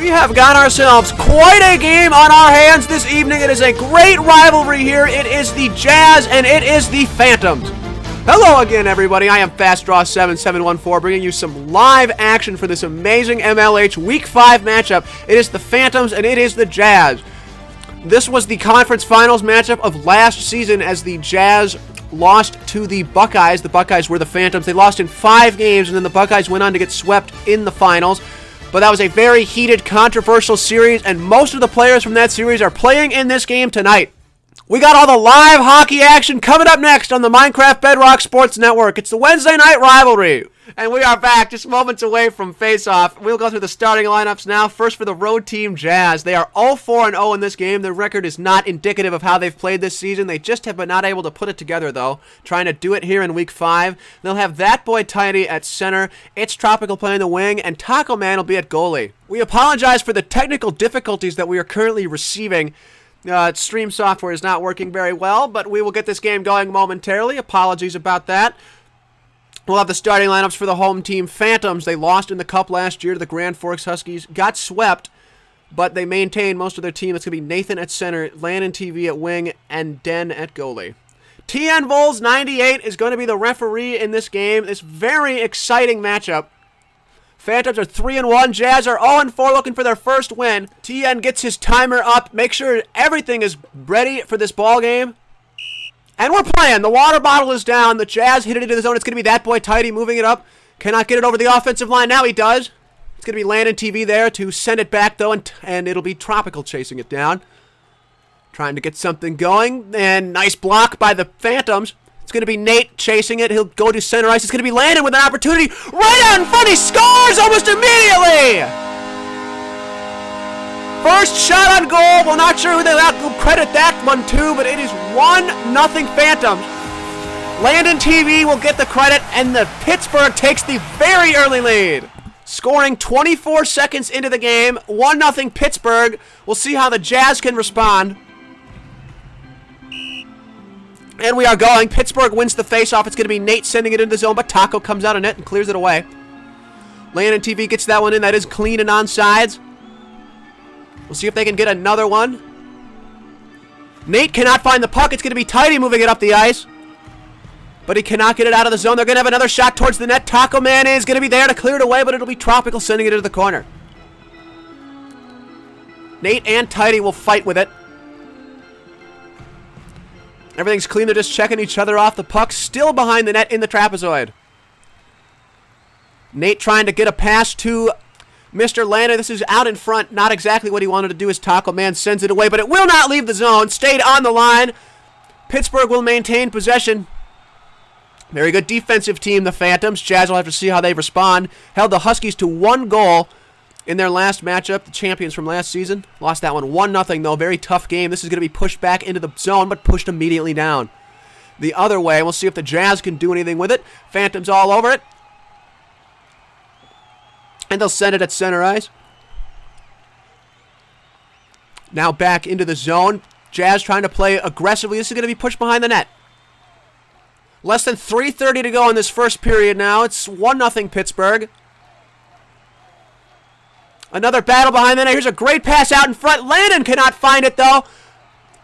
We have got ourselves quite a game on our hands this evening. It is a great rivalry here. It is the Jazz and it is the Phantoms. Hello again, everybody. I am FastDraw7714, bringing you some live action for this amazing MLH Week 5 matchup. It is the Phantoms and it is the Jazz. This was the conference finals matchup of last season as the Jazz lost to the Buckeyes. The Buckeyes were the Phantoms. They lost in 5 games, and then the Buckeyes went on to get swept in the finals. But that was a very heated, controversial series, and most of the players from that series are playing in this game tonight. We got all the live hockey action coming up next on the Minecraft Bedrock Sports Network. It's the Wednesday night rivalry. And we are back just moments away from face-off. We'll go through the starting lineups now. First for the road team, Jazz. They are 0-4-0 in this game. Their record is not indicative of how they've played this season. They just have been not able to put it together, though. Trying to do it here in Week 5. They'll have that boy Tidy at center. It's Tropical playing the wing, and Taco Man will be at goalie. We apologize for the technical difficulties that we are currently receiving. Stream software is not working very well, but we will get this game going momentarily. Apologies about that. We'll have the starting lineups for the home team, Phantoms. They lost in the Cup last year to the Grand Forks Huskies. Got swept, but they maintained most of their team. It's going to be Nathan at center, Landon TV at wing, and Den at goalie. TN Vols 98 is going to be the referee in this game. This very exciting matchup. Phantoms are 3-1. Jazz are 0-4, looking for their first win. TN gets his timer up. Make sure everything is ready for this ball game. And we're playing. The water bottle is down. The Jazz hit it into the zone. It's going to be that boy Tidy moving it up. Cannot get it over the offensive line. Now he does. It's going to be Landon TV there to send it back, though, and it'll be Tropical chasing it down. Trying to get something going. And nice block by the Phantoms. It's going to be Nate chasing it. He'll go to center ice. It's going to be Landon with an opportunity. Right out in front. He scores almost immediately. First shot on goal. We're not sure who they'll credit that one to, but it is 1-0 Phantoms. Landon TV will get the credit, and the Pittsburgh takes the very early lead. Scoring 24 seconds into the game, 1-0 Pittsburgh. We'll see how the Jazz can respond. And we are going. Pittsburgh wins the faceoff. It's going to be Nate sending it into the zone, but Taco comes out of net and clears it away. Landon TV gets that one in. That is clean and onside. We'll see if they can get another one. Nate cannot find the puck. It's going to be Tidy moving it up the ice. But he cannot get it out of the zone. They're going to have another shot towards the net. Taco Man is going to be there to clear it away, but it'll be Tropical sending it into the corner. Nate and Tidy will fight with it. Everything's clean. They're just checking each other off. The puck still behind the net in the trapezoid. Nate trying to get a pass to Mr. Landon. This is out in front. Not exactly what he wanted to do as Taco Man sends it away, but it will not leave the zone. Stayed on the line. Pittsburgh will maintain possession. Very good defensive team, the Phantoms. Jazz will have to see how they respond. Held the Huskies to 1 goal in their last matchup, the champions from last season. Lost that one 1-0, though. Very tough game. This is going to be pushed back into the zone, but pushed immediately down. The other way. We'll see if the Jazz can do anything with it. Phantoms all over it. And they'll send it at center ice. Now back into the zone. Jazz trying to play aggressively. This is going to be pushed behind the net. Less than 3:30 to go in this first period now. It's 1-0 Pittsburgh. Another battle behind the net. Here's a great pass out in front. Landon cannot find it, though.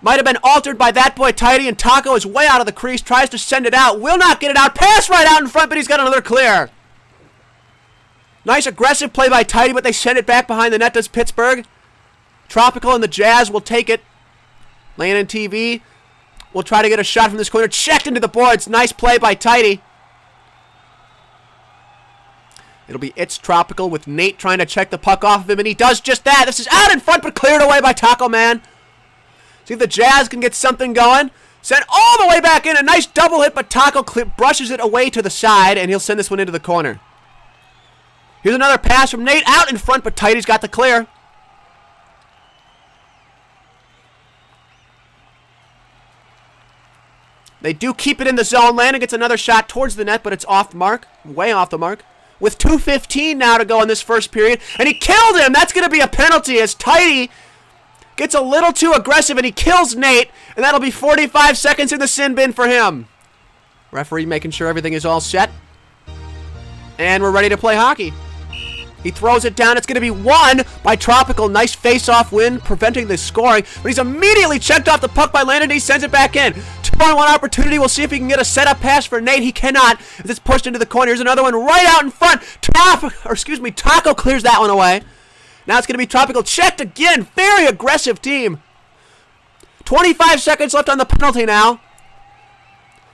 Might have been altered by that boy Tidy, and Taco is way out of the crease. Tries to send it out. Will not get it out. Pass right out in front, but he's got another clear. Nice aggressive play by Tidy, but they send it back behind the net, does Pittsburgh. Tropical and the Jazz will take it. Landon TV will try to get a shot from this corner. Checked into the boards. Nice play by Tidy. It'll be It's Tropical with Nate trying to check the puck off of him, and he does just that. This is out in front, but cleared away by Taco Man. See if the Jazz can get something going. Sent all the way back in. A nice double hit, but Taco brushes it away to the side, and he'll send this one into the corner. Here's another pass from Nate out in front, but Tidy's got the clear. They do keep it in the zone. Landon gets another shot towards the net, but it's off the mark. Way off the mark. With 2:15 now to go in this first period. And he killed him. That's going to be a penalty as Tidy gets a little too aggressive and he kills Nate. And that'll be 45 seconds in the sin bin for him. Referee making sure everything is all set. And we're ready to play hockey. He throws it down. It's going to be won by Tropical. Nice face-off win, preventing the scoring. But he's immediately checked off the puck by Landon. He sends it back in. 2-on-1 opportunity. We'll see if he can get a setup pass for Nate. He cannot. It's pushed into the corner. Here's another one right out in front. Taco clears that one away. Now it's going to be Tropical. Checked again. Very aggressive team. 25 seconds left on the penalty now.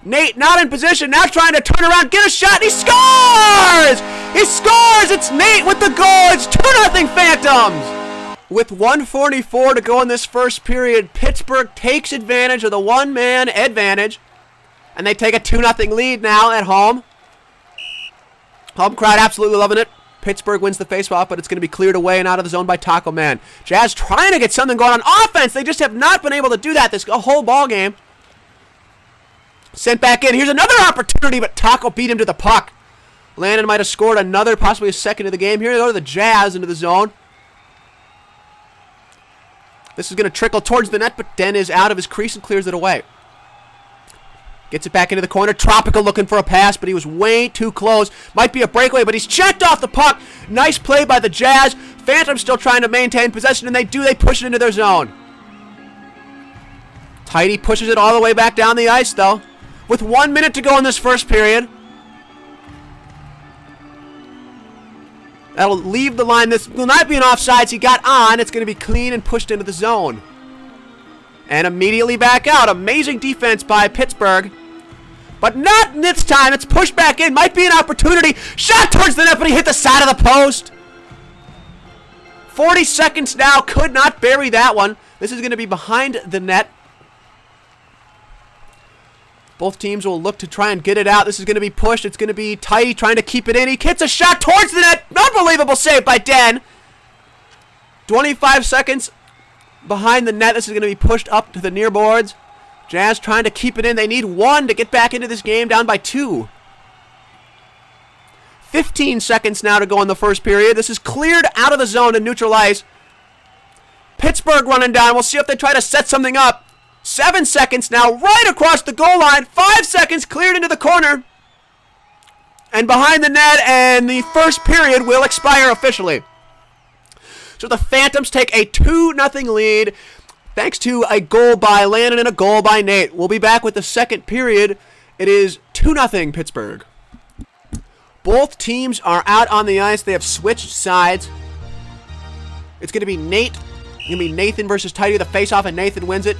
Nate not in position, now trying to turn around, get a shot, and he scores! He scores! It's Nate with the goal. It's 2-0 Phantoms! With 1:44 to go in this first period, Pittsburgh takes advantage of the one-man advantage, and they take a 2-0 lead now at home. Home crowd absolutely loving it. Pittsburgh wins the faceoff, but it's going to be cleared away and out of the zone by Taco Man. Jazz trying to get something going on offense. They just have not been able to do that this whole ball game. Sent back in. Here's another opportunity, but Taco beat him to the puck. Landon might have scored another, possibly a second of the game. Here they go to the Jazz into the zone. This is going to trickle towards the net, but Den is out of his crease and clears it away. Gets it back into the corner. Tropical looking for a pass, but he was way too close. Might be a breakaway, but he's checked off the puck. Nice play by the Jazz. Phantom's still trying to maintain possession, and they push it into their zone. Tidy pushes it all the way back down the ice, though. With 1 minute to go in this first period. That'll leave the line. This will not be an offsides. He got on. It's going to be clean and pushed into the zone. And immediately back out. Amazing defense by Pittsburgh. But not this time. It's pushed back in. Might be an opportunity. Shot towards the net, but he hit the side of the post. 40 seconds now. Could not bury that one. This is going to be behind the net. Both teams will look to try and get it out. This is going to be pushed. It's going to be Tidy trying to keep it in. He hits a shot towards the net. Unbelievable save by Den. 25 seconds behind the net. This is going to be pushed up to the near boards. Jazz trying to keep it in. They need one to get back into this game, down by 2. 15 seconds now to go in the first period. This is cleared out of the zone to neutral ice. Pittsburgh running down. We'll see if they try to set something up. 7 seconds now, right across the goal line. 5 seconds cleared into the corner. And behind the net, and the first period will expire officially. So the Phantoms take a 2-0 lead, thanks to a goal by Landon and a goal by Nate. We'll be back with the second period. It is 2-0 Pittsburgh. Both teams are out on the ice. They have switched sides. It's going to be Nathan versus Tidy, the face-off, and Nathan wins it.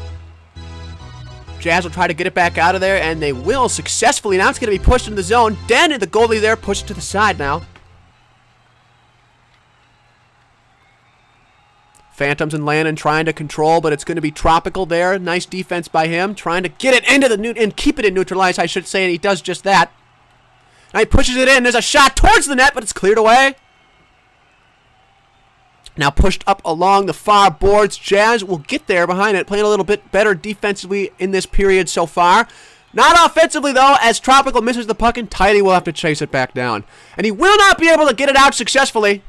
Jazz will try to get it back out of there, and they will successfully. Now it's going to be pushed into the zone. Den, the goalie there, pushed to the side now. Phantoms and Landon trying to control, but it's going to be Tropical there. Nice defense by him, trying to get it into the and keep it in neutralized, I should say, and he does just that. Now he pushes it in. There's a shot towards the net, but it's cleared away. Now pushed up along the far boards. Jazz will get there behind it, playing a little bit better defensively in this period so far. Not offensively, though, as Tropical misses the puck, and Tidy will have to chase it back down. And he will not be able to get it out successfully.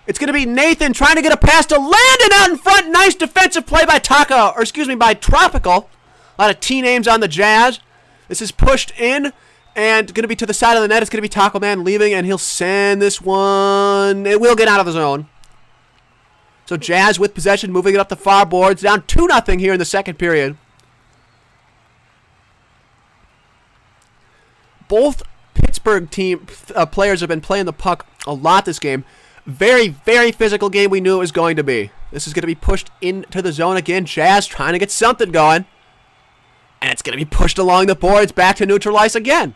It's going to be Nathan trying to get a pass to Landon out in front. Nice defensive play by by Tropical. A lot of T names on the Jazz. This is pushed in, and going to be to the side of the net. It's going to be Taco Man leaving, and he'll send this one. It will get out of the zone. So Jazz with possession, moving it up the far boards, down 2-0 here in the second period. Both Pittsburgh team players have been playing the puck a lot this game. Very, very physical game we knew it was going to be. This is going to be pushed into the zone again. Jazz trying to get something going. And it's going to be pushed along the boards, back to neutral ice again.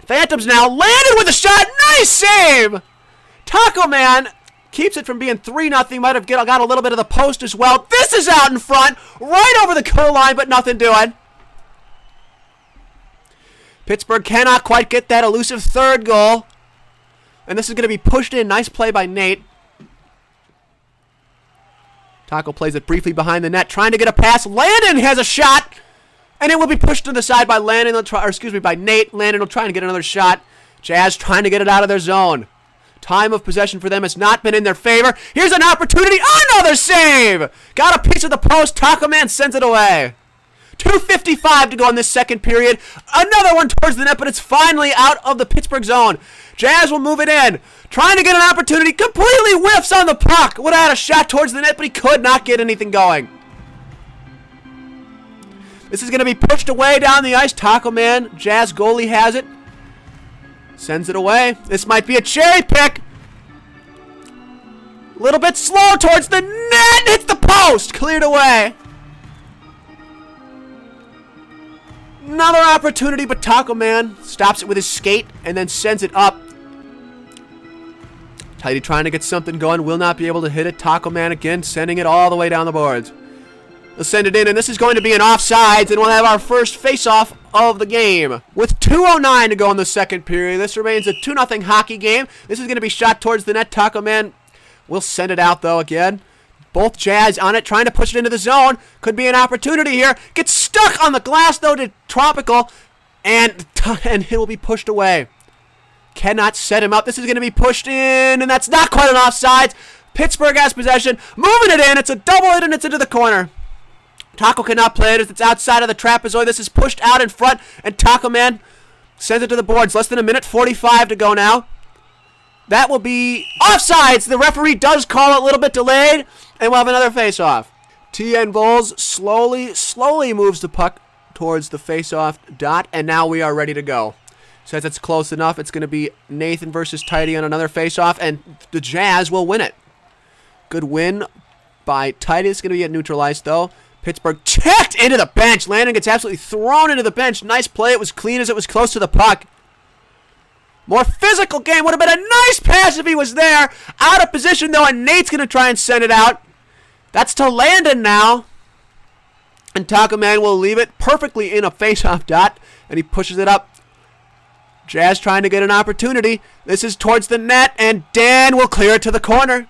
Phantoms now landed with a shot. Nice save! Taco Man keeps it from being 3-0. Might have got a little bit of the post as well. This is out in front, right over the goal line, but nothing doing. Pittsburgh cannot quite get that elusive third goal. And this is going to be pushed in. Nice play by Nate. Taco plays it briefly behind the net, trying to get a pass. Landon has a shot, and it will be pushed to the side by by Nate. Landon will try and get another shot. Jazz trying to get it out of their zone. Time of possession for them has not been in their favor. Here's an opportunity. Another save! Got a piece of the post. Taco Man sends it away. 2:55 to go in this second period. Another one towards the net, but it's finally out of the Pittsburgh zone. Jazz will move it in. Trying to get an opportunity. Completely whiffs on the puck. Would have had a shot towards the net, but he could not get anything going. This is going to be pushed away down the ice. Taco Man, Jazz goalie has it. Sends it away. This might be a cherry pick. A little bit slow towards the net. Hits the post. Cleared away. Another opportunity, but Taco Man stops it with his skate and then sends it up. Tidy trying to get something going. Will not be able to hit it. Taco Man again sending it all the way down the boards. They'll send it in, and this is going to be an offsides, and we'll have our first face-off of the game. With 2:09 to go in the second period, this remains a 2-0 hockey game. This is going to be shot towards the net. Taco Man will send it out, though, again. Both Jazz on it, trying to push it into the zone. Could be an opportunity here. Gets stuck on the glass, though, to Tropical, and it will be pushed away. Cannot set him up. This is going to be pushed in, and that's not quite an offsides. Pittsburgh has possession. Moving it in. It's a double hit, and it's into the corner. Taco cannot play it as it's outside of the trapezoid. This is pushed out in front, and Taco Man sends it to the boards. Less than a minute 45 to go now. That will be offsides. The referee does call it a little bit delayed, and we'll have another face-off. TN Bulls slowly moves the puck towards the face-off dot, and now we are ready to go. Says it's close enough. It's going to be Nathan versus Tidy on another face-off, and the Jazz will win it. Good win by Tidy. It's going to be neutralized, though. Pittsburgh checked into the bench. Landon gets absolutely thrown into the bench. Nice play. It was clean as it was close to the puck. More physical game. Would have been a nice pass if he was there. Out of position, though, and Nate's going to try and send it out. That's to Landon now. And Taco Man will leave it perfectly in a face-off dot, and he pushes it up. Jazz trying to get an opportunity. This is towards the net, and Dan will clear it to the corner.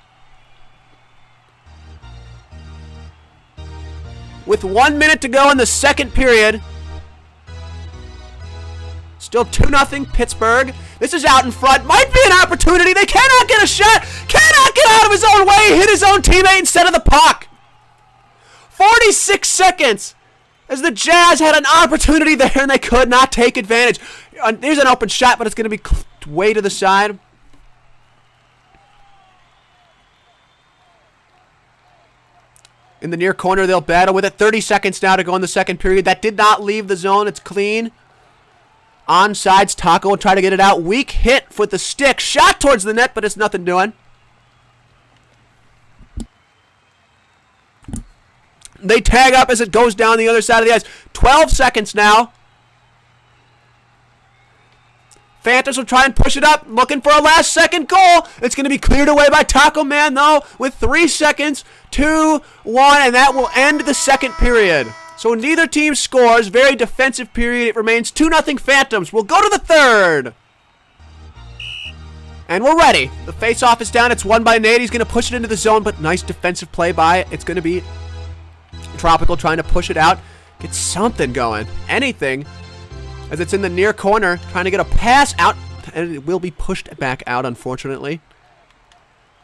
With 1 minute to go in the second period. Still 2-0 Pittsburgh. This is out in front. Might be an opportunity. They cannot get a shot. Cannot get out of his own way. Hit his own teammate instead of the puck. 46 seconds. As the Jazz had an opportunity there and they could not take advantage. There's an open shot, but it's going to be way to the side. In the near corner, they'll battle with it. 30 seconds now to go in the second period. That did not leave the zone. It's clean. Onsides, Taco will try to get it out. Weak hit with the stick. Shot towards the net, but it's nothing doing. They tag up as it goes down the other side of the ice. 12 seconds now. Phantoms will try and push it up, looking for a last-second goal. It's going to be cleared away by Taco Man, though, with 3 seconds, 2-1, and that will end the second period. So neither team scores. Very defensive period. It remains 2-0 Phantoms. We'll go to the third. And we're ready. The face-off is down. It's won by Nate. He's going to push it into the zone, but nice defensive play by it. It's going to be Tropical trying to push it out. Get something going. Anything. As it's in the near corner, trying to get a pass out, and it will be pushed back out, unfortunately.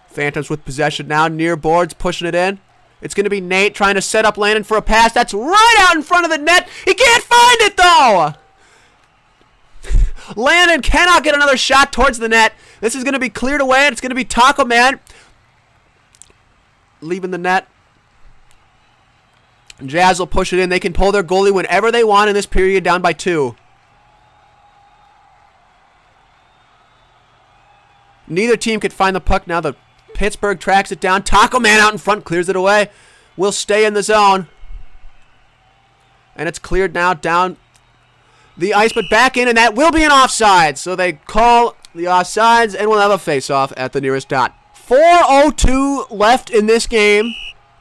Phantoms with possession now, near boards, pushing it in. It's going to be Nate trying to set up Landon for a pass. That's right out in front of the net. He can't find it, though! Landon cannot get another shot towards the net. This is going to be cleared away, and it's going to be Taco Man leaving the net. Jazz will push it in. They can pull their goalie whenever they want in this period, down by 2. Neither team could find the puck now. The Pittsburgh tracks it down. Taco Man out in front, clears it away. Will stay in the zone. And it's cleared now down the ice, but back in, and that will be an offside. So they call the offsides, and we'll have a face-off at the nearest dot. 4:02 left in this game.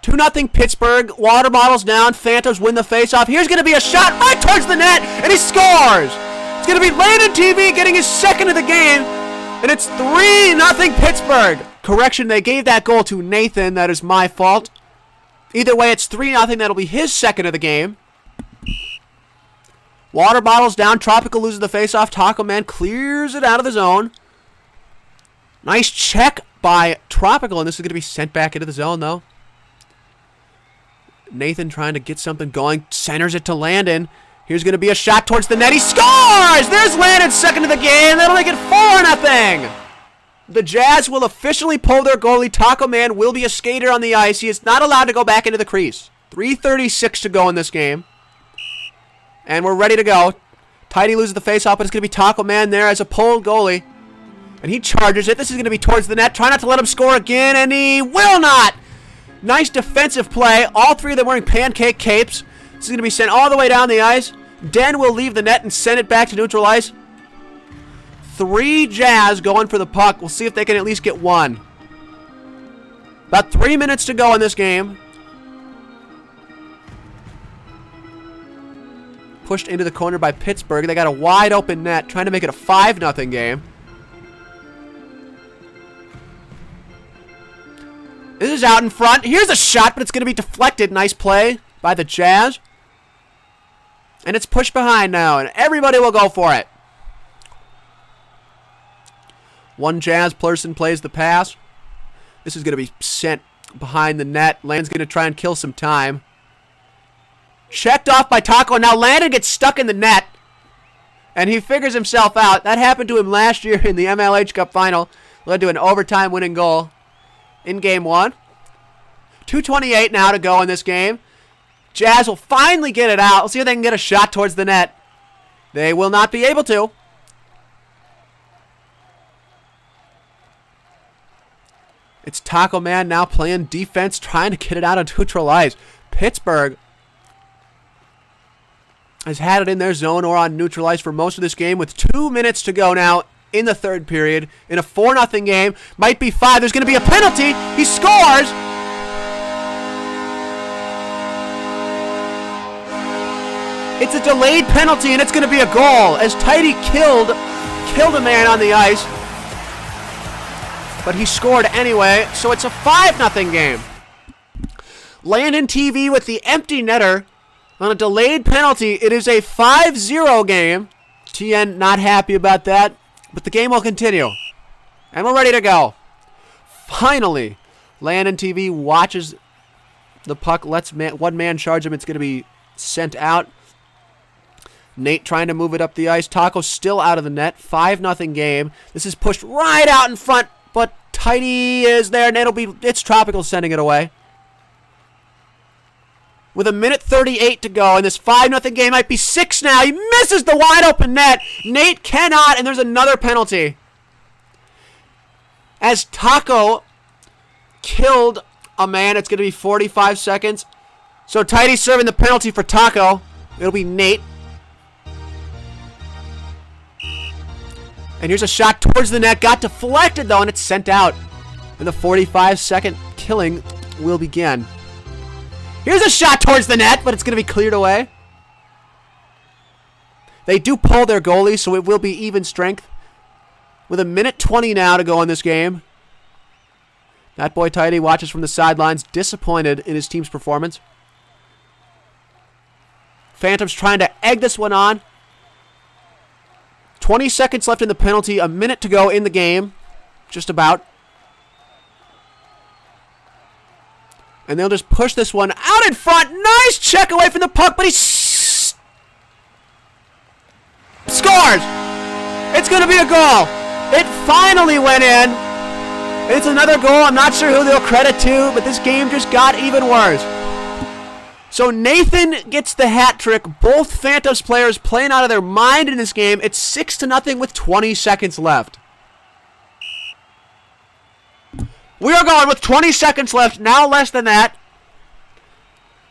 2-0 Pittsburgh. Water bottles down. Phantoms win the face-off. Here's going to be a shot right towards the net, and he scores. It's going to be Landon TV getting his second of the game. And it's 3-0 Pittsburgh. Correction, they gave that goal to Nathan. That is my fault. Either way, it's 3-0. That'll be his second of the game. Water bottles down. Tropical loses the faceoff. Taco Man clears it out of the zone. Nice check by Tropical. And this is going to be sent back into the zone, though. Nathan trying to get something going. Centers it to Landon. Here's going to be a shot towards the net. He scores! There's Landon's second of the game. That'll make it 4-0. The Jazz will officially pull their goalie. Taco Man will be a skater on the ice. He is not allowed to go back into the crease. 3:36 to go in this game. And we're ready to go. Tidy loses the faceoff, but it's going to be Taco Man there as a pulled goalie. And he charges it. This is going to be towards the net. Try not to let him score again, and he will not. Nice defensive play. All three of them wearing pancake capes. This is going to be sent all the way down the ice. Den will leave the net and send it back to neutral ice. 3 Jazz going for the puck. We'll see if they can at least get one. About 3 minutes to go in this game. Pushed into the corner by Pittsburgh. They got a wide open net, trying to make it a 5-0 game. This is out in front. Here's a shot, but it's going to be deflected. Nice play by the Jazz. And it's pushed behind now, and everybody will go for it. One Jazz person plays the pass. This is going to be sent behind the net. Landon's going to try and kill some time. Checked off by Taco. Now Landon gets stuck in the net. And he figures himself out. That happened to him last year in the MLH Cup final. Led to an overtime winning goal in Game 1. 2:28 now to go in this game. Jazz will finally get it out. We'll see if they can get a shot towards the net. They will not be able to. It's Taco Man now playing defense, trying to get it out of neutral ice. Pittsburgh has had it in their zone or on neutral ice for most of this game with 2 minutes to go now in the third period. In a 4-0 game. Might be 5. There's going to be a penalty. He scores. It's a delayed penalty, and it's going to be a goal as Tidy killed a man on the ice. But he scored anyway, so it's a 5-0 game. Landon TV with the empty netter on a delayed penalty. It is a 5-0 game. TN not happy about that, but the game will continue. And we're ready to go. Finally, Landon TV watches the puck, lets one man charge him. It's going to be sent out. Nate trying to move it up the ice. Taco still out of the net. 5-0 game. This is pushed right out in front, but Tidy is there, and it's Tropical sending it away. With 1:38 to go, and this 5-0 game might be 6 now. He misses the wide open net. Nate cannot, and there's another penalty. As Taco killed a man, it's going to be 45 seconds. So Tidy's serving the penalty for Taco. It'll be Nate. And here's a shot towards the net. Got deflected, though, and it's sent out. And the 45-second killing will begin. Here's a shot towards the net, but it's going to be cleared away. They do pull their goalie, so it will be even strength. With 1:20 now to go in this game. That boy Tidy watches from the sidelines, disappointed in his team's performance. Phantoms trying to egg this one on. 20 seconds left in the penalty, a minute to go in the game. Just about. And they'll just push this one out in front. Nice check away from the puck, but he scores! It's going to be a goal. It finally went in. It's another goal. I'm not sure who they'll credit to, but this game just got even worse. So Nathan gets the hat trick. Both Phantoms players playing out of their mind in this game. It's 6-0 with 20 seconds left. We are going with 20 seconds left. Now less than that.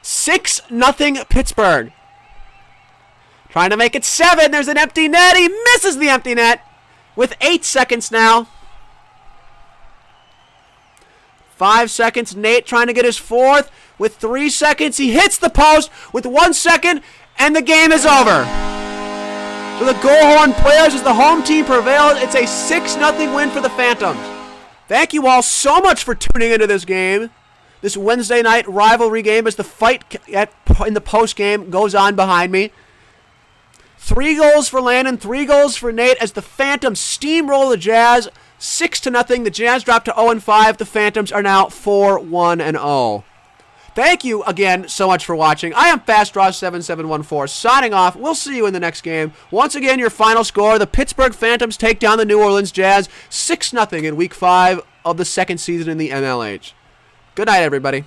6-0 Pittsburgh. Trying to make it 7. There's an empty net. He misses the empty net with 8 seconds now. 5 seconds. Nate trying to get his 4th. With 3 seconds, he hits the post with 1 second, and the game is over. So the goal horn players as the home team prevails. It's a 6-0 win for the Phantoms. Thank you all so much for tuning into this game. This Wednesday night rivalry game as the fight in the post game goes on behind me. 3 goals for Landon, 3 goals for Nate as the Phantoms steamroll the Jazz 6-0. The Jazz drop to 0-5. The Phantoms are now 4-1-0. Thank you again so much for watching. I am FastDraw7714 signing off. We'll see you in the next game. Once again, your final score, the Pittsburgh Phantoms take down the New Orleans Jazz 6-0 in Week 5 of the second season in the MLH. Good night, everybody.